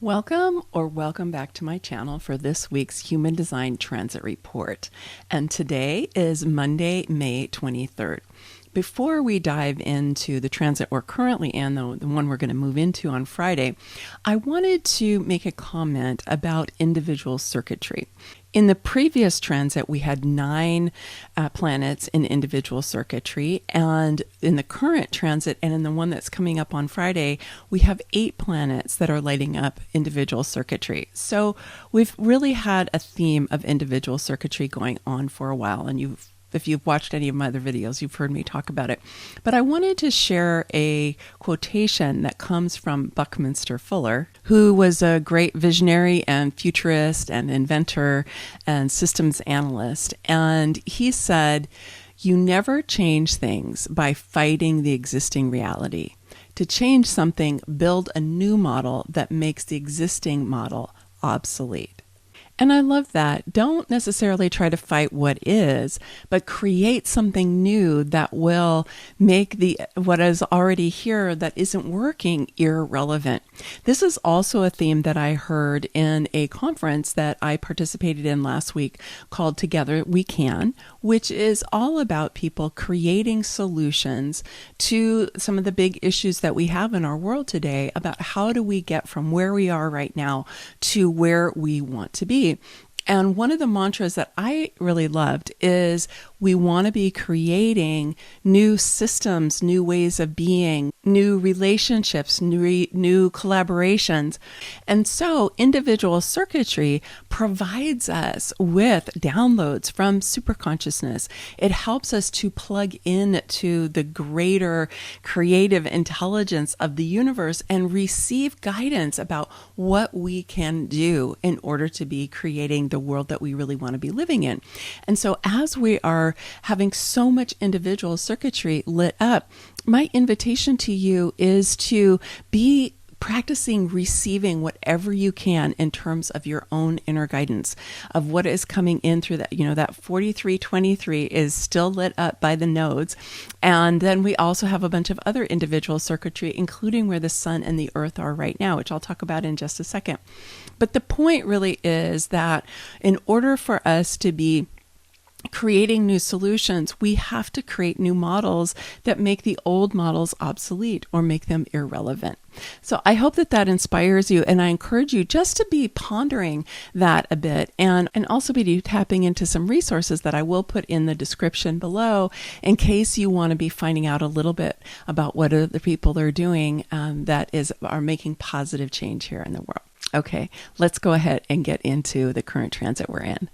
Welcome back to my channel for this week's Human Design Transit Report. And today is Monday, May 23rd. Before we dive into the transit we're currently in, the one we're going to move into on Friday, I wanted to make a comment about individual circuitry. In the previous transit, we had 9 planets in individual circuitry, and in the current transit and in the one that's coming up on Friday, we have 8 planets that are lighting up individual circuitry. So we've really had a theme of individual circuitry going on for a while, and if you've watched any of my other videos, you've heard me talk about it. But I wanted to share a quotation that comes from Buckminster Fuller, who was a great visionary and futurist and inventor and systems analyst. And he said, "You never change things by fighting the existing reality. To change something, build a new model that makes the existing model obsolete." And I love that. Don't necessarily try to fight what is, but create something new that will make what is already here that isn't working irrelevant. This is also a theme that I heard in a conference that I participated in last week called Together We Can, which is all about people creating solutions to some of the big issues that we have in our world today about how do we get from where we are right now to where we want to be. And one of the mantras that I really loved is we want to be creating new systems, new ways of being, new relationships, new collaborations. And so individual circuitry provides us with downloads from superconsciousness. It helps us to plug in to the greater creative intelligence of the universe and receive guidance about what we can do in order to be creating the world that we really want to be living in. And so as we are having so much individual circuitry lit up, my invitation to you is to be practicing receiving whatever you can in terms of your own inner guidance of what is coming in through that. That 4323 is still lit up by the nodes. And then we also have a bunch of other individual circuitry, including where the sun and the earth are right now, which I'll talk about in just a second. But the point really is that in order for us to be creating new solutions, we have to create new models that make the old models obsolete or make them irrelevant. So I hope that inspires you, and I encourage you just to be pondering that a bit and also be tapping into some resources that I will put in the description below in case you want to be finding out a little bit about what other people are doing are making positive change here in the world. Okay, let's go ahead and get into the current transit we're in.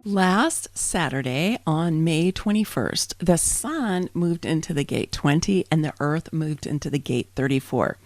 Last Saturday on May 21st, the sun moved into the gate 20 and the earth moved into the gate 34.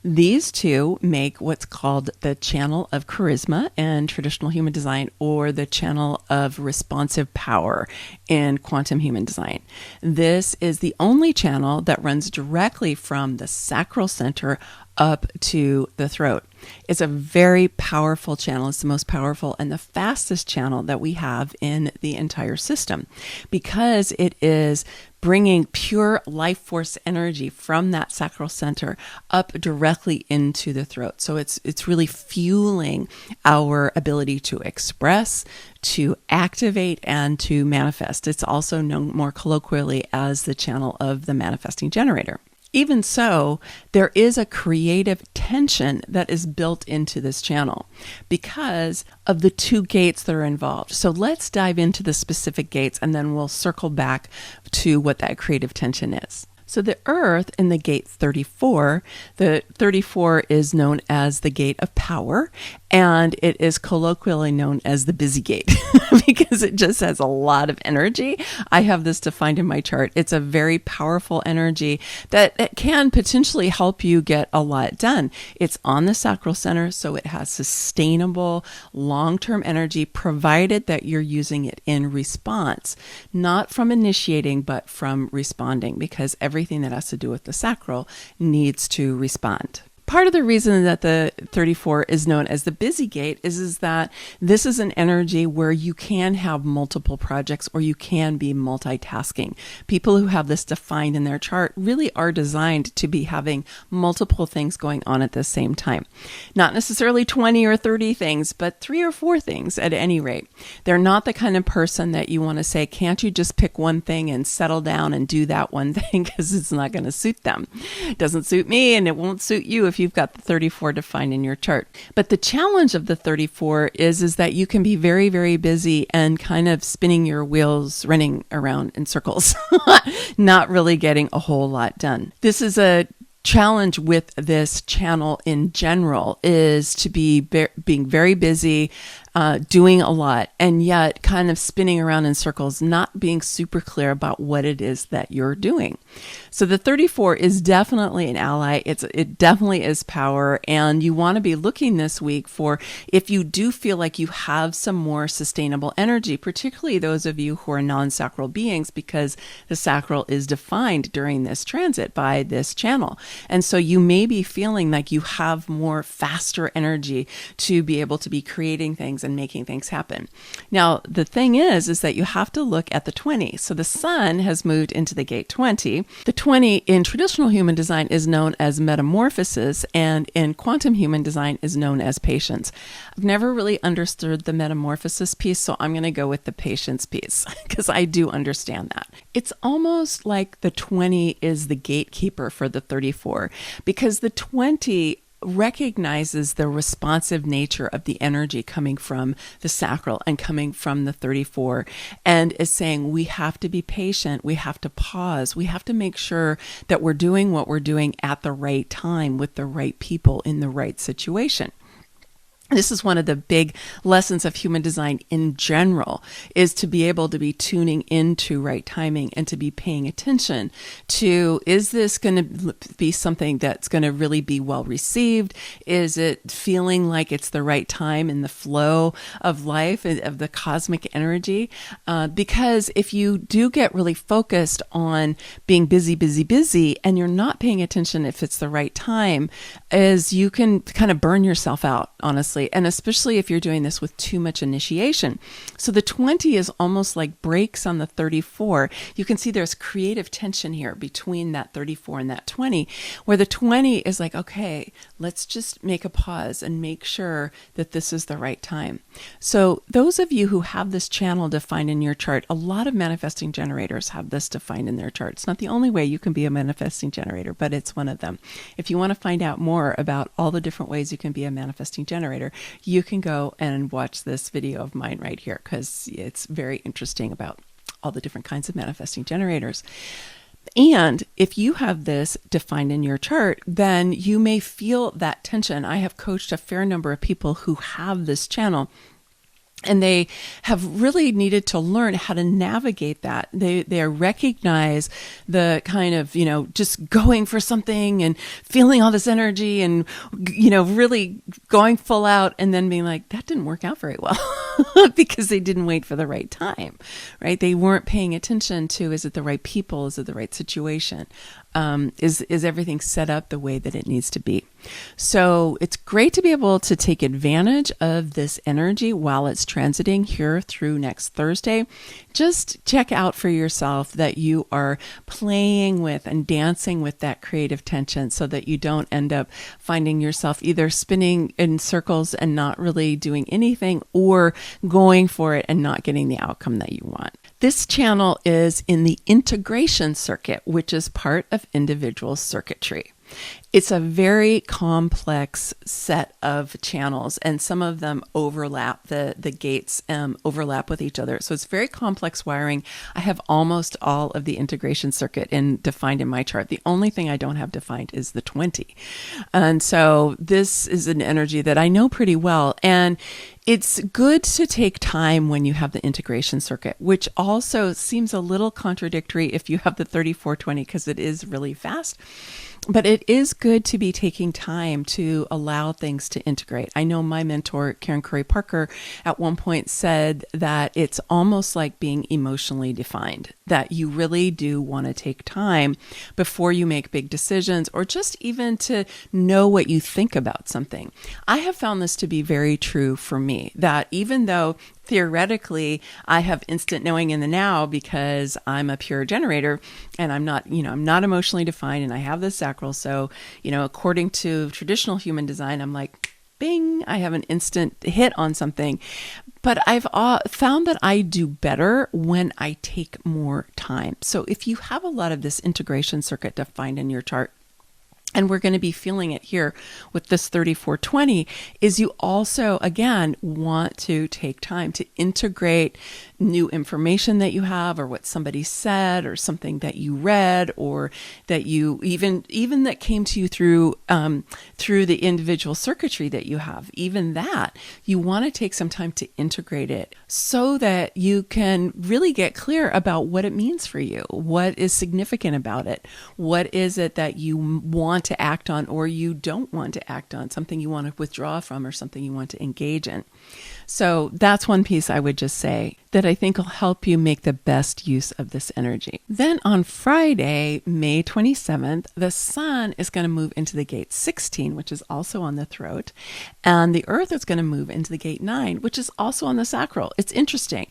These two make what's called the channel of charisma in traditional human design, or the channel of responsive power in quantum human design. This is the only channel that runs directly from the sacral center up to the throat. It's a very powerful channel. It's the most powerful and the fastest channel that we have in the entire system, because it is bringing pure life force energy from that sacral center up directly into the throat. So it's really fueling our ability to express, to activate, and to manifest. It's also known more colloquially as the channel of the manifesting generator. Even so, there is a creative tension that is built into this channel because of the 2 gates that are involved. So let's dive into the specific gates, and then we'll circle back to what that creative tension is. So the earth in the gate 34, the 34 is known as the gate of power, and it is colloquially known as the busy gate because it just has a lot of energy. I have this defined in my chart. It's a very powerful energy that can potentially help you get a lot done. It's on the sacral center, so it has sustainable long-term energy, provided that you're using it in response, not from initiating, but from responding, because everything that has to do with the sacral needs to respond. Part of the reason that the 34 is known as the busy gate is that this is an energy where you can have multiple projects or you can be multitasking. People who have this defined in their chart really are designed to be having multiple things going on at the same time. Not necessarily 20 or 30 things, but 3 or 4 things at any rate. They're not the kind of person that you want to say, can't you just pick one thing and settle down and do that one thing, because it's not going to suit them. It doesn't suit me and it won't suit you if you've got the 34 defined in your chart. But the challenge of the 34 is that you can be very, very busy and kind of spinning your wheels, running around in circles, not really getting a whole lot done. This is a challenge with this channel in general, is to be being very busy, doing a lot, and yet kind of spinning around in circles, not being super clear about what it is that you're doing. So the 34 is definitely an ally. It definitely is power. And you want to be looking this week for if you do feel like you have some more sustainable energy, particularly those of you who are non-sacral beings, because the sacral is defined during this transit by this channel. And so you may be feeling like you have more faster energy to be able to be creating things and making things happen. Now, the thing is that you have to look at the 20. So the sun has moved into the gate 20. The 20 in traditional human design is known as metamorphosis, and in quantum human design is known as patience. I've never really understood the metamorphosis piece, so I'm going to go with the patience piece because I do understand that. It's almost like the 20 is the gatekeeper for the 34, because the 20 recognizes the responsive nature of the energy coming from the sacral and coming from the 34, and is saying we have to be patient, we have to pause, we have to make sure that we're doing what we're doing at the right time with the right people in the right situation. This is one of the big lessons of human design in general, is to be able to be tuning into right timing and to be paying attention to, is this going to be something that's going to really be well received? Is it feeling like it's the right time in the flow of life, of the cosmic energy? Because if you do get really focused on being busy, and you're not paying attention if it's the right time, is you can kind of burn yourself out, honestly. And especially if you're doing this with too much initiation. So the 20 is almost like brakes on the 34. You can see there's creative tension here between that 34 and that 20, where the 20 is like, okay, let's just make a pause and make sure that this is the right time. So those of you who have this channel defined in your chart, a lot of manifesting generators have this defined in their chart. It's not the only way you can be a manifesting generator, but it's one of them. If you want to find out more about all the different ways you can be a manifesting generator, you can go and watch this video of mine right here, because it's very interesting about all the different kinds of manifesting generators. And if you have this defined in your chart, then you may feel that tension. I have coached a fair number of people who have this channel, and they have really needed to learn how to navigate that. They recognize the kind of, just going for something and feeling all this energy and, really going full out, and then being like, that didn't work out very well because they didn't wait for the right time, right? They weren't paying attention to, is it the right people? Is it the right situation? Is everything set up the way that it needs to be? So it's great to be able to take advantage of this energy while it's transiting here through next Thursday. Just check out for yourself that you are playing with and dancing with that creative tension, so that you don't end up finding yourself either spinning in circles and not really doing anything, or going for it and not getting the outcome that you want. This channel is in the integration circuit, which is part of individual circuitry. It's a very complex set of channels, and some of them overlap, the gates overlap with each other. So it's very complex wiring. I have almost all of the integration circuit defined in my chart. The only thing I don't have defined is the 20. And so this is an energy that I know pretty well. And it's good to take time when you have the integration circuit, which also seems a little contradictory if you have the 3420, because it is really fast. But it is good to be taking time to allow things to integrate. I know my mentor, Karen Curry Parker, at one point said that it's almost like being emotionally defined, that you really do want to take time before you make big decisions or just even to know what you think about something. I have found this to be very true for me, that even though theoretically, I have instant knowing in the now because I'm a pure generator and I'm not emotionally defined and I have the sacral. So, according to traditional human design, I'm like, bing, I have an instant hit on something. But I've found that I do better when I take more time. So if you have a lot of this integration circuit defined in your chart, and we're going to be feeling it here with this 3420, is you also, again, want to take time to integrate new information that you have or what somebody said or something that you read or that you even that came to you through the individual circuitry that you have. Even that, you want to take some time to integrate it so that you can really get clear about what it means for you, what is significant about it, what is it that you want to act on or you don't want to act on, something you want to withdraw from or something you want to engage in. So that's one piece I would just say that I think will help you make the best use of this energy. Then on Friday, May 27th, the sun is going to move into the gate 16, which is also on the throat, and the earth is going to move into the gate 9, which is also on the sacral. It's interesting.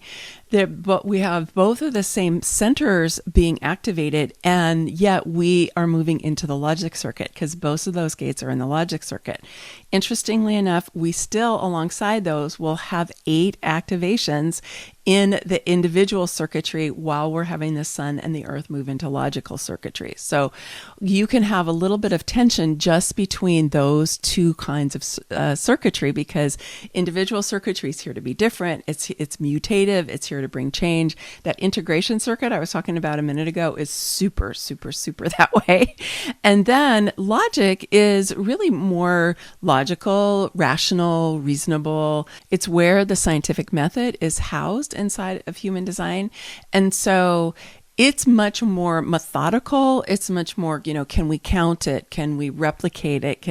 But we have both of the same centers being activated, and yet we are moving into the logic circuit because both of those gates are in the logic circuit. Interestingly enough, we still, alongside those, will have 8 activations in the individual circuitry while we're having the sun and the earth move into logical circuitry. So you can have a little bit of tension just between those two kinds of circuitry because individual circuitry is here to be different. It's mutative. It's here to bring change. That integration circuit I was talking about a minute ago is super, super, super that way. And then logic is really more logical, rational, reasonable. It's where the scientific method is housed inside of human design. And so it's much more methodical. It's much more, can we count it? Can we replicate it?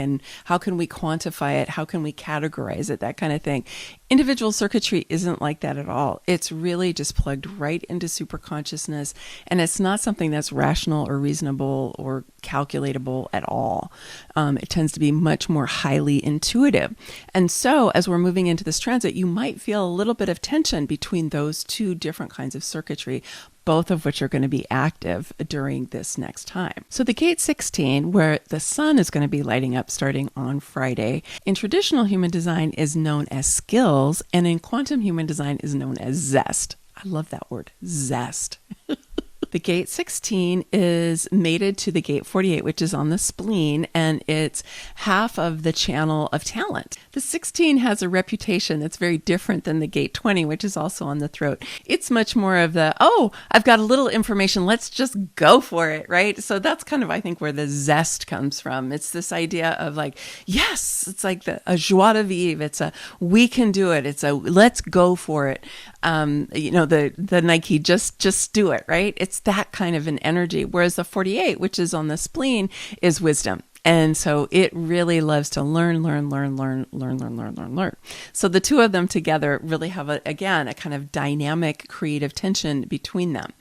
How can we quantify it? How can we categorize it? That kind of thing. Individual circuitry isn't like that at all. It's really just plugged right into superconsciousness. And it's not something that's rational or reasonable or calculatable at all. It tends to be much more highly intuitive. And so as we're moving into this transit, you might feel a little bit of tension between those two different kinds of circuitry, both of which are going to be active during this next time. So the gate 16, where the sun is going to be lighting up starting on Friday, in traditional human design is known as skills, and in quantum human design is known as zest. I love that word, zest. The gate 16 is mated to the gate 48, which is on the spleen, and it's half of the channel of talent. The 16 has a reputation that's very different than the gate 20, which is also on the throat. It's much more of the, I've got a little information, let's just go for it, right? So that's kind of, I think, where the zest comes from. It's this idea of like, yes, it's like a joie de vivre. It's a, we can do it. It's a, let's go for it. The Nike, just do it, right? It's that kind of an energy. Whereas the 48, which is on the spleen, is wisdom. And so it really loves to learn. So the two of them together really have, a kind of dynamic creative tension between them.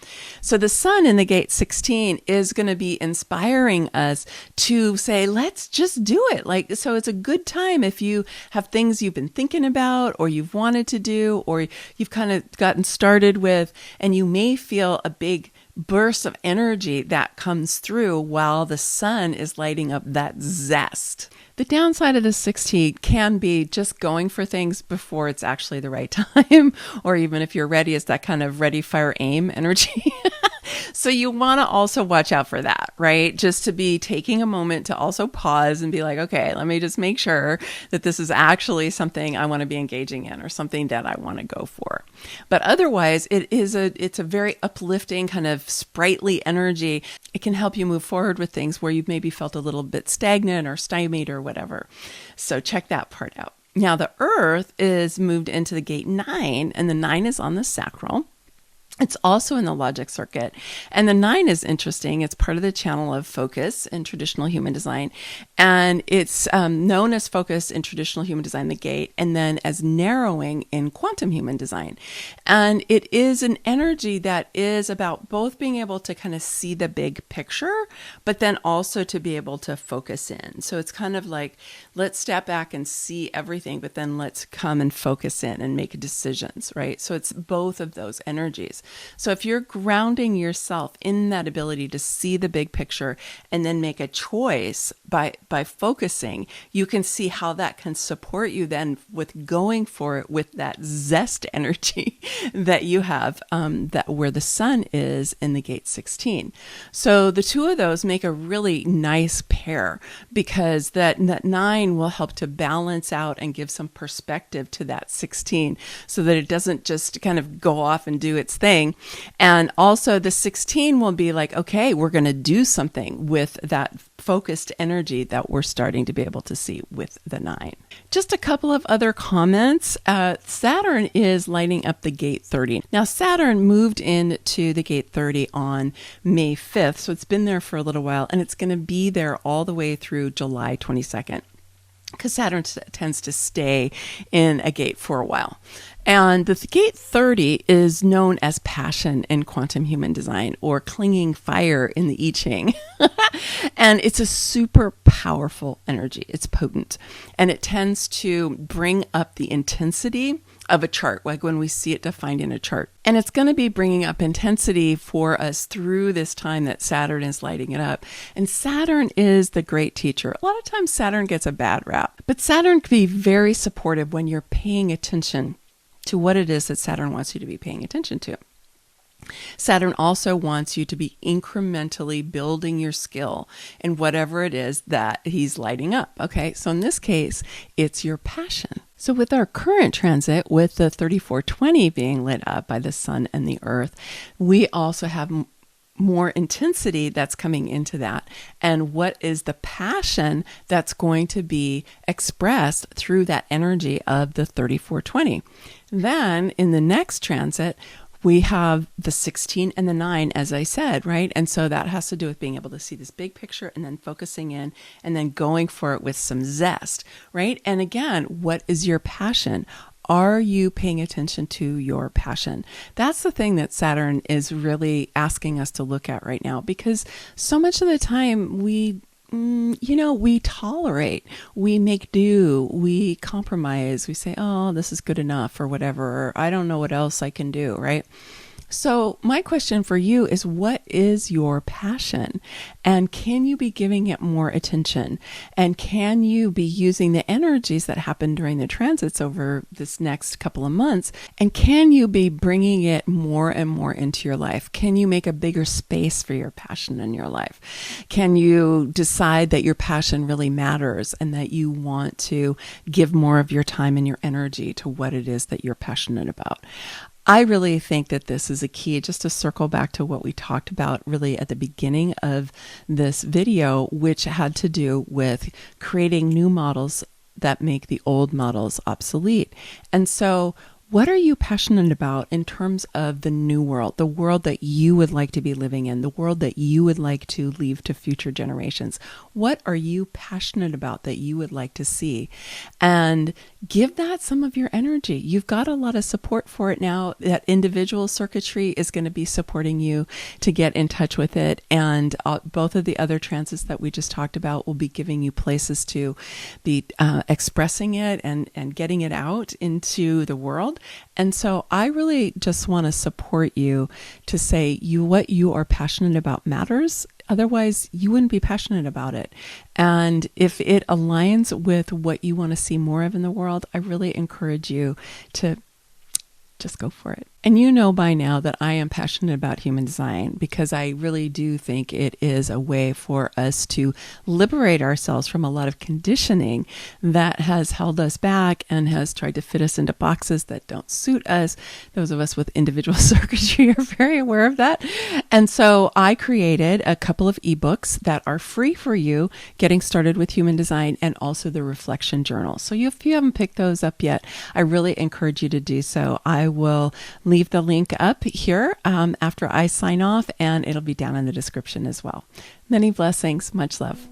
So the sun in the gate 16 is going to be inspiring us to say, let's just do it. So it's a good time if you have things you've been thinking about or you've wanted to do or you've kind of gotten started with, and you may feel a big burst of energy that comes through while the sun is lighting up that zest. The downside of the 16 can be just going for things before it's actually the right time, or even if you're ready, it's that kind of ready, fire, aim energy. So you want to also watch out for that, right? Just to be taking a moment to also pause and be like, okay, let me just make sure that this is actually something I want to be engaging in or something that I want to go for. But otherwise, it's a very uplifting kind of sprightly energy. It can help you move forward with things where you've maybe felt a little bit stagnant or stymied or whatever. So check that part out. Now the earth is moved into the gate 9, and the 9 is on the sacral. It's also in the logic circuit. And the 9 is interesting. It's part of the channel of focus in traditional human design. And it's known as focus in traditional human design, the gate, and then as narrowing in quantum human design. And it is an energy that is about both being able to kind of see the big picture, but then also to be able to focus in. So it's kind of like, let's step back and see everything, but then let's come and focus in and make decisions, right? So it's both of those energies. So if you're grounding yourself in that ability to see the big picture and then make a choice by focusing, you can see how that can support you then with going for it with that zest energy that you have, that where the sun is in the gate 16. So the two of those make a really nice pair, because that 9 will help to balance out and give some perspective to that 16 so that it doesn't just kind of go off and do its thing. And also the 16 will be like, okay, we're going to do something with that focused energy that we're starting to be able to see with the 9. Just a couple of other comments. Saturn is lighting up the gate 30. Now, Saturn moved into the gate 30 on May 5th, so it's been there for a little while, and it's going to be there all the way through July 22nd, because Saturn tends to stay in a gate for a while. And the gate 30 is known as passion in quantum human design, or clinging fire in the I Ching. And it's a super powerful energy. It's potent. And it tends to bring up the intensity of a chart, like when we see it defined in a chart. And it's going to be bringing up intensity for us through this time that Saturn is lighting it up. And Saturn is the great teacher. A lot of times Saturn gets a bad rap, but Saturn can be very supportive when you're paying attention to what it is that Saturn wants you to be paying attention to. Saturn also wants you to be incrementally building your skill in whatever it is that he's lighting up. Okay, so in this case, it's your passion. So with our current transit, with the 3420 being lit up by the sun and the earth, we also have more intensity that's coming into that. And what is the passion that's going to be expressed through that energy of the 3420? Then in the next transit, we have the 16 and the 9, as I said, right? And so that has to do with being able to see this big picture and then focusing in and then going for it with some zest, right? And again, what is your passion? Are you paying attention to your passion? That's the thing that Saturn is really asking us to look at right now, because so much of the time we tolerate, we make do, we compromise, we say, oh, this is good enough or whatever, or I don't know what else I can do, right? So my question for you is, what is your passion? And can you be giving it more attention? And can you be using the energies that happen during the transits over this next couple of months? And can you be bringing it more and more into your life? Can you make a bigger space for your passion in your life? Can you decide that your passion really matters and that you want to give more of your time and your energy to what it is that you're passionate about? I really think that this is a key, just to circle back to what we talked about really at the beginning of this video, which had to do with creating new models that make the old models obsolete. And so what are you passionate about in terms of the new world, the world that you would like to be living in, the world that you would like to leave to future generations? What are you passionate about that you would like to see? And give that some of your energy. You've got a lot of support for it now. That individual circuitry is going to be supporting you to get in touch with it. And both of the other transits that we just talked about will be giving you places to be expressing it and getting it out into the world. And so I really just want to support you to say what you are passionate about matters. Otherwise, you wouldn't be passionate about it. And if it aligns with what you want to see more of in the world, I really encourage you to just go for it. And you know by now that I am passionate about human design, because I really do think it is a way for us to liberate ourselves from a lot of conditioning that has held us back and has tried to fit us into boxes that don't suit us. Those of us with individual circuitry are very aware of that. And so I created a couple of ebooks that are free for you, getting started with human design, and also the reflection journal. So if you haven't picked those up yet, I really encourage you to do so. I will leave the link up here after I sign off, and it'll be down in the description as well. Many blessings. Much love.